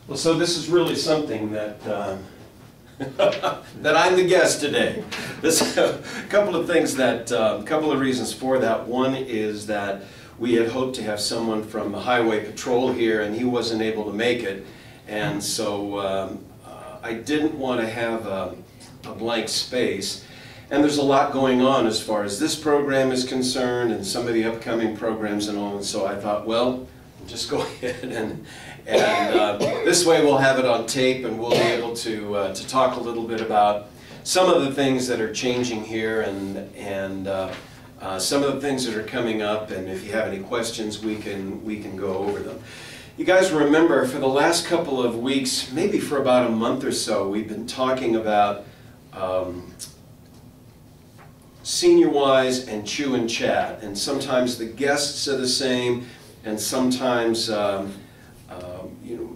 Well, so this is really something that that I'm the guest today. There's a couple of things that, couple of reasons for that. One is that we had hoped to have someone from the Highway Patrol here, and he wasn't able to make it, and so I didn't want to have a blank space. And there's a lot going on as far as this program is concerned and some of the upcoming programs and all, and so I thought, well, just go ahead and this way we'll have it on tape and we'll be able to talk a little bit about some of the things that are changing here and some of the things that are coming up, and if you have any questions we can go over them. You guys remember for the last couple of weeks, maybe for about a month or so, we've been talking about Senior-Wise and Chew and Chat, and sometimes the guests are the same, and sometimes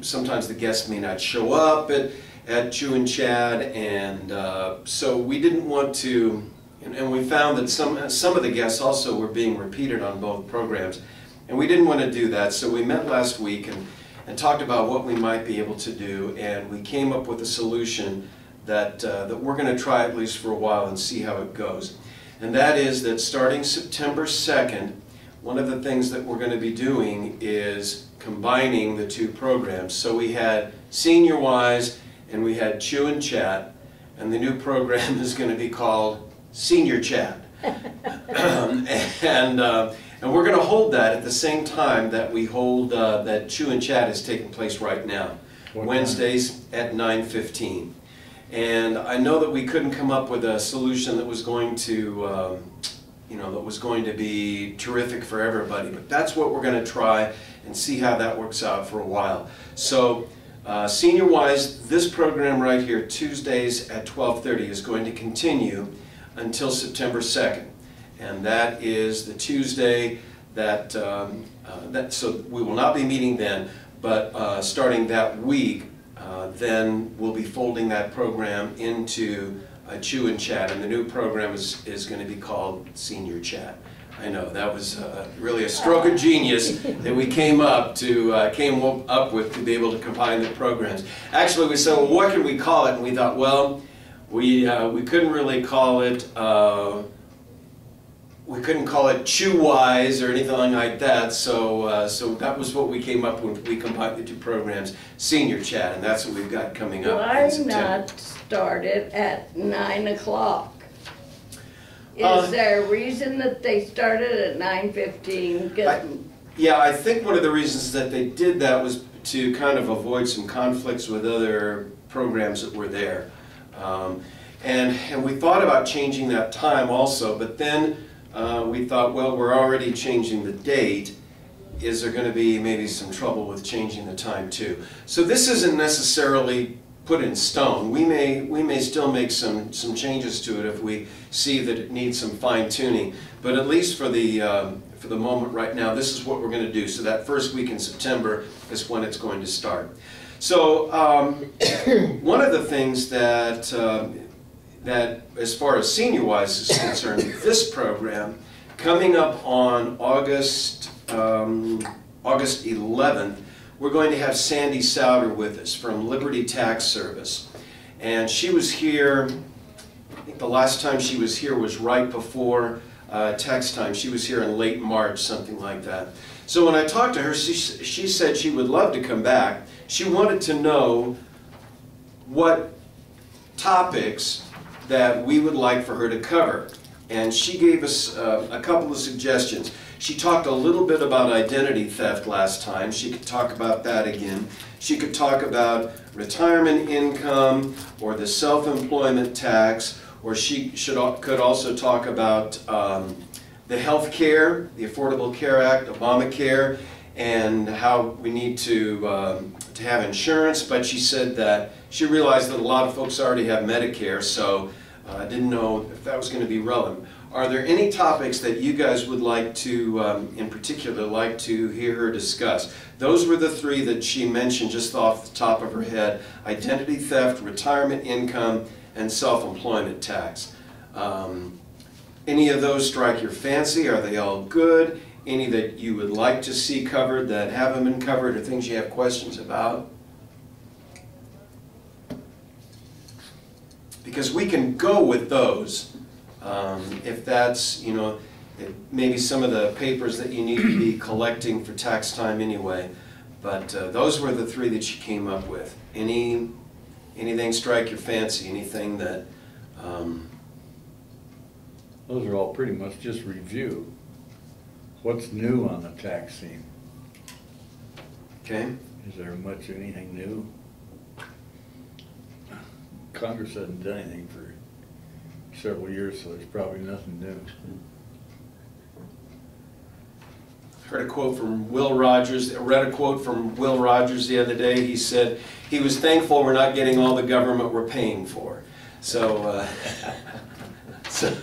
sometimes the guests may not show up at Chew and Chat, and so we didn't want to, and we found that some of the guests also were being repeated on both programs, and we didn't want to do that, so we met last week and talked about what we might be able to do, and we came up with a solution that we're going to try at least for a while and see how it goes. And that is that starting September 2nd, one of the things that we're going to be doing is combining the two programs. So we had Senior-Wise and we had Chew and Chat, and the new program is going to be called Senior Chat. And we're going to hold that at the same time that we hold that Chew and Chat is taking place right now, Wednesdays at 9:15. And I know that we couldn't come up with a solution that was going to, that was going to be terrific for everybody, but that's what we're going to try and see how that works out for a while. So, Senior-Wise, this program right here, Tuesdays at 12:30, is going to continue until September 2nd, and that is the Tuesday that, so we will not be meeting then, but starting that week, then we'll be folding that program into Chew and Chat, and the new program is going to be called Senior Chat. I know, that was really a stroke of genius that we came up with to be able to combine the programs. Actually, we said, well, what can we call it? And we thought, well, we couldn't really call it, we couldn't call it Chew-Wise or anything like that, so so that was what we came up with. We combined the two programs, Senior Chat, and that's what we've got coming up in September. Why not start it at 9 o'clock? Is there a reason that they started at 9:15? Yeah, I think one of the reasons that they did that was to kind of avoid some conflicts with other programs that were there. And we thought about changing that time also, but then we thought, well, we're already changing the date. Is there going to be maybe some trouble with changing the time too? So this isn't necessarily put in stone. We may still make some changes to it if we see that it needs some fine-tuning. But at least for the moment right now, this is what we're going to do. So that first week in September is when it's going to start. So one of the things that that as far as Senior-Wise is concerned, this program, coming up on August 11th, we're going to have Sandy Souter with us from Liberty Tax Service. And she was here, I think the last time she was here was right before tax time. She was here in late March, something like that. So when I talked to her, she said she would love to come back. She wanted to know what topics that we would like for her to cover. And she gave us a couple of suggestions. She talked a little bit about identity theft last time. She could talk about that again. She could talk about retirement income or the self-employment tax, or she could also talk about the health care, the Affordable Care Act, Obamacare, and how we need to have insurance. But she said that she realized that a lot of folks already have Medicare, so I didn't know if that was going to be relevant. Are there any topics that you guys would like to, in particular, like to hear her discuss? Those were the three that she mentioned just off the top of her head: identity theft, retirement income, and self-employment tax. Any of those strike your fancy? Are they all good? any that you would like to see covered that haven't been covered, or things you have questions about? Because we can go with those, if that's, you know, maybe some of the papers that you need to be collecting for tax time anyway. But those were the three that you came up with. Anything strike your fancy? Anything that... Those are all pretty much just review. What's new on the tax scene? Okay. Is there much anything new? Congress hasn't done anything for several years, so there's probably nothing new. Heard a quote from Will Rogers. I read a quote from Will Rogers the other day. He said he was thankful we're not getting all the government we're paying for. So, so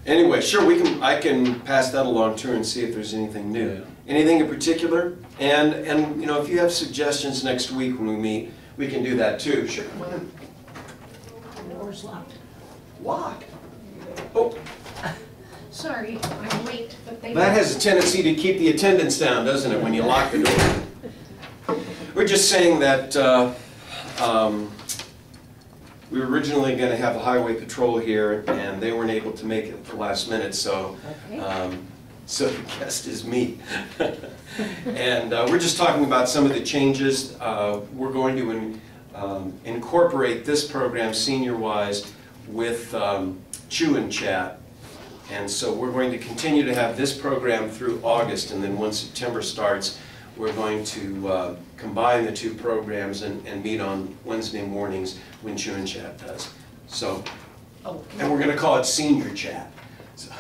anyway, sure, I can pass that along to her and see if there's anything new. Yeah. Anything in particular? And you know, if you have suggestions next week when we meet, we can do that too. Sure, come on in. The door's locked. Locked? Oh. Sorry, I'm late, but they... That has a tendency to keep the attendance down, doesn't it, when you lock the door? We're just saying that we were originally going to have a highway patrol here, and they weren't able to make it at the last minute, so so the guest is me. And we're just talking about some of the changes. We're going to incorporate this program senior-wise with Chew and Chat. And so we're going to continue to have this program through August, and then when September starts, we're going to combine the two programs and meet on Wednesday mornings when Chew and Chat does. So, and we're going to call it Senior Chat. So,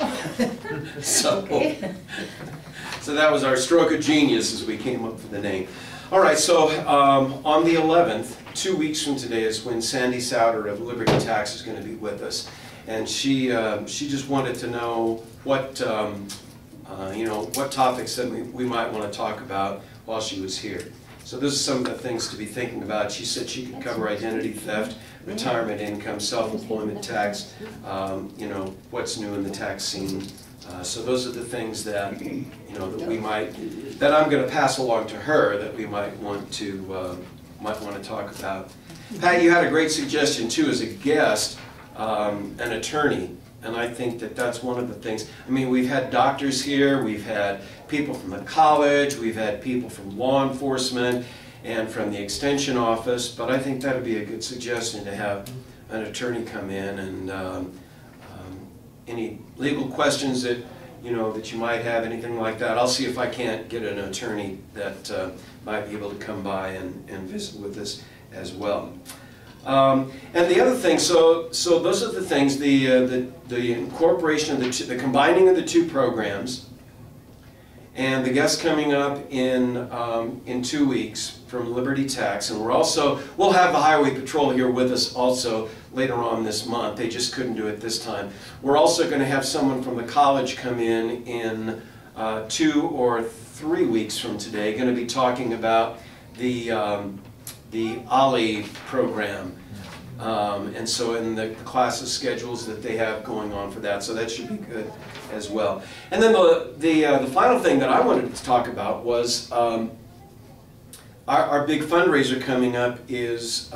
so that was our stroke of genius as we came up with the name. All right, so on the 11th, 2 weeks from today, is when Sandy Souter of Liberty Tax is going to be with us. And she just wanted to know what, you know, what topics that we might want to talk about while she was here. So those are some of the things to be thinking about. She said she could cover identity theft, retirement income, self-employment tax, you know, what's new in the tax scene. So those are the things that, you know, that we might, that I'm going to pass along to her that we might want to talk about. Pat, you had a great suggestion too as a guest. An attorney, and I think that that's one of the things. I mean, we've had doctors here, we've had people from the college, we've had people from law enforcement and from the extension office, but I think that would be a good suggestion to have an attorney come in, and any legal questions that, you know, that you might have, anything like that. I'll see if I can't get an attorney that might be able to come by and visit with us as well. And the other thing, so those are the things, the incorporation of the combining of the two programs, and the guest coming up in 2 weeks from Liberty Tax, and we'll have the Highway Patrol here with us also later on this month. They just couldn't do it this time. We're also going to have someone from the college come in 2 or 3 weeks from today, going to be talking about the OLLI program, and so in the classes schedules that they have going on for that, so that should be good as well. And then the final thing that I wanted to talk about was our big fundraiser coming up is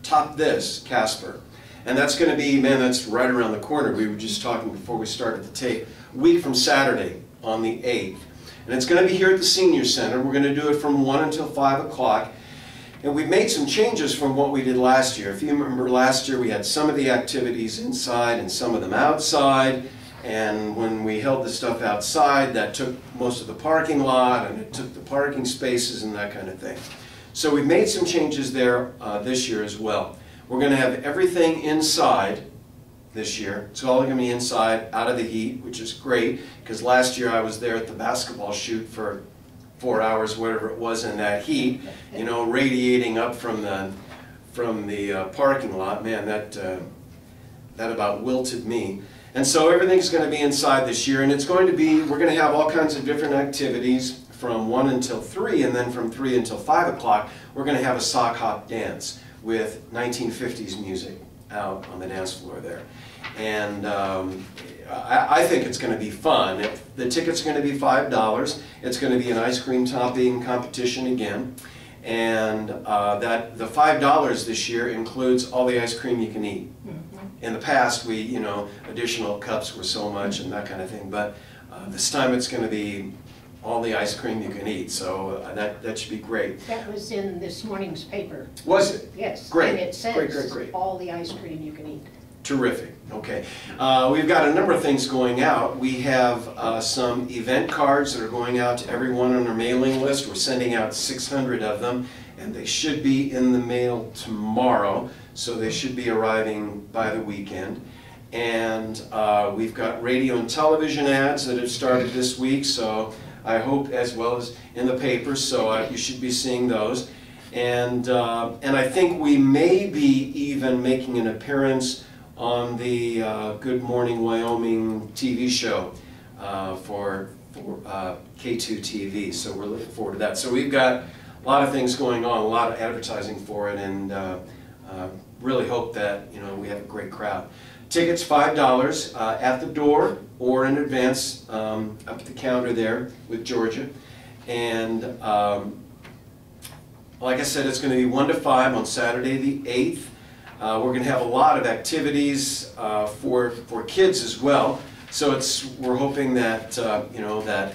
Top This, Casper. And that's going to be, man, that's right around the corner. We were just talking before we started the tape. A week from Saturday on the 8th. And it's going to be here at the Senior Center. We're going to do it from 1 until 5 o'clock. And we've made some changes from what we did last year. If you remember last year, we had some of the activities inside and some of them outside. And when we held the stuff outside, that took most of the parking lot, and it took the parking spaces and that kind of thing. So we've made some changes there this year as well. We're going to have everything inside this year. It's all going to be inside, out of the heat, which is great, because last year I was there at the basketball shoot for 4 hours, whatever it was, in that heat, you know, radiating up from the parking lot. Man, that about wilted me. And so everything's going to be inside this year, and it's going to be, we're going to have all kinds of different activities from 1 until 3, and then from 3 until 5 o'clock, we're going to have a sock hop dance with 1950s music out on the dance floor there. And I think it's going to be fun. the tickets are going to be $5. It's going to be an ice cream topping competition again. And that the $5 this year includes all the ice cream you can eat. In the past, additional cups were so much and that kind of thing, but this time it's going to be all the ice cream you can eat, so that should be great. That was in this morning's paper. Was it? Yes. Great. And it says Great. all the ice cream you can eat. Terrific. Okay. We've got a number of things going out. We have some event cards that are going out to everyone on our mailing list. We're sending out 600 of them, and they should be in the mail tomorrow, so they should be arriving by the weekend. And we've got radio and television ads that have started this week, so I hope, as well as in the papers, so you should be seeing those. And I think we may be even making an appearance on the Good Morning Wyoming TV show for K2 TV, so we're looking forward to that. So we've got a lot of things going on, a lot of advertising for it, and really hope that we have a great crowd. Tickets $5 at the door or in advance up at the counter there with Georgia. And like I said, it's going to be 1 to 5 on Saturday the 8th. We're going to have a lot of activities for kids as well. So we're hoping that that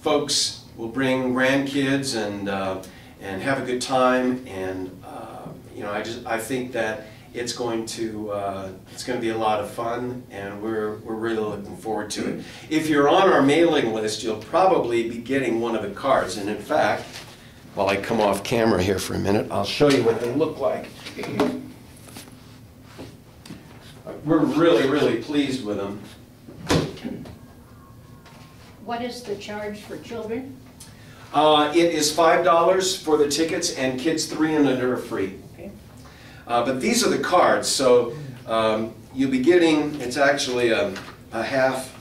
folks will bring grandkids and have a good time. And I think that it's going to be a lot of fun, and we're really looking forward to it. If you're on our mailing list, you'll probably be getting one of the cards. And in fact, while I come off camera here for a minute, I'll show you what they look like. We're really pleased with them. What is the charge for children? It is $5 for the tickets, and kids 3 and under are free. Okay. But these are the cards, so you'll be getting, it's actually a half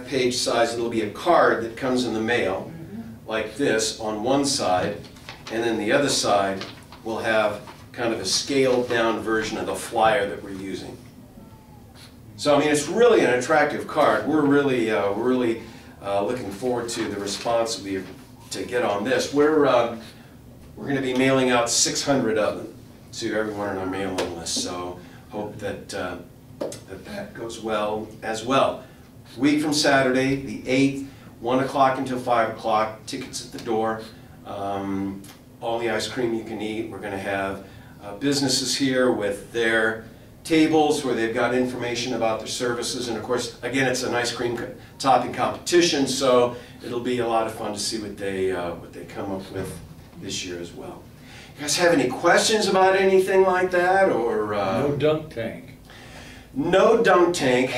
page size. It'll be a card that comes in the mail, like this, on one side, and then the other side will have kind of a scaled down version of the flyer that we're using. So I mean, it's really an attractive card. We're really looking forward to the response to get on this. We're going to be mailing out 600 of them to everyone on our mailing list. So hope that that goes well as well. Week from Saturday, the 8th, 1 o'clock until 5 o'clock. Tickets at the door. All the ice cream you can eat. We're going to have businesses here with their tables where they've got information about their services, and of course, again, it's an ice cream topping competition, so it'll be a lot of fun to see what they come up with this year as well. You guys have any questions about anything like that, or no dunk tank? No dunk tank,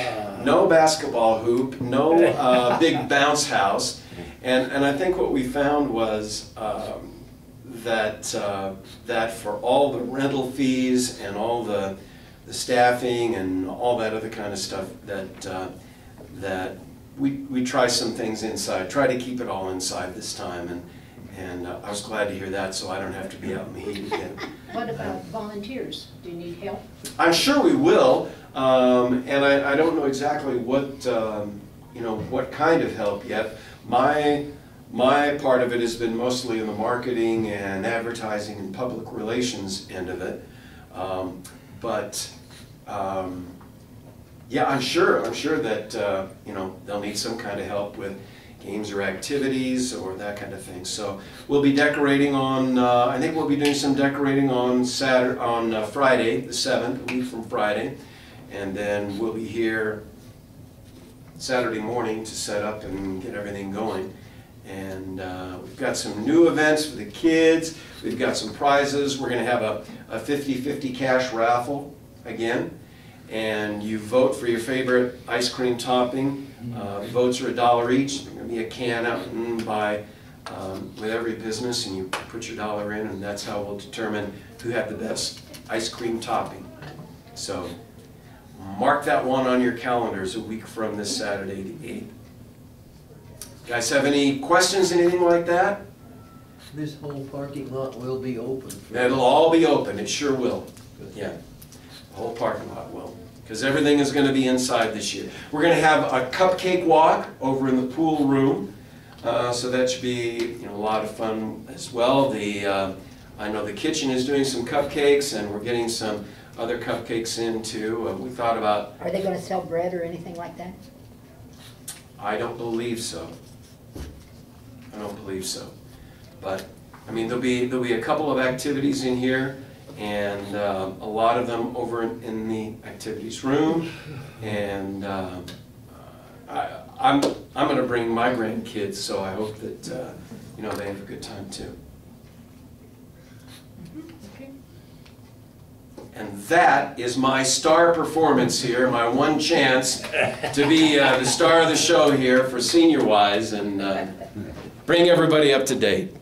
no basketball hoop, no big bounce house, and I think what we found was that for all the rental fees and all the staffing and all that other kind of stuff, that we try some things inside, try to keep it all inside this time, and I was glad to hear that, so I don't have to be out in the heat again. What about volunteers? Do you need help? I'm sure we will, and I don't know exactly what what kind of help yet. My part of it has been mostly in the marketing and advertising and public relations end of it, yeah, I'm sure that they'll need some kind of help with games or activities or that kind of thing. So we'll be decorating on. I think we'll be doing some decorating on Friday, the 7th, a week from Friday, and then we'll be here Saturday morning to set up and get everything going. And we've got some new events for the kids. We've got some prizes. We're going to have a 50-50 cash raffle again. And you vote for your favorite ice cream topping. The votes are $1 each. There's going to be a can out and by with every business, and you put your dollar in, and that's how we'll determine who had the best ice cream topping. So mark that one on your calendars a week from this Saturday, the 8th. Guys have any questions, anything like that? This whole parking lot will be open. It'll all be open, it sure will. Yeah, the whole parking lot will. because everything is going to be inside this year. We're going to have a cupcake walk over in the pool room, so that should be a lot of fun as well. I know the kitchen is doing some cupcakes, and we're getting some other cupcakes in too. We thought about. Are they gonna sell bread or anything like that? I don't believe so. I don't believe so. But I mean, there'll be a couple of activities in here, and a lot of them over in the activities room. And I'm going to bring my grandkids, so I hope that they have a good time too. Okay. And that is my star performance here, my one chance to be the star of the show here for Senior Wise and bring everybody up to date.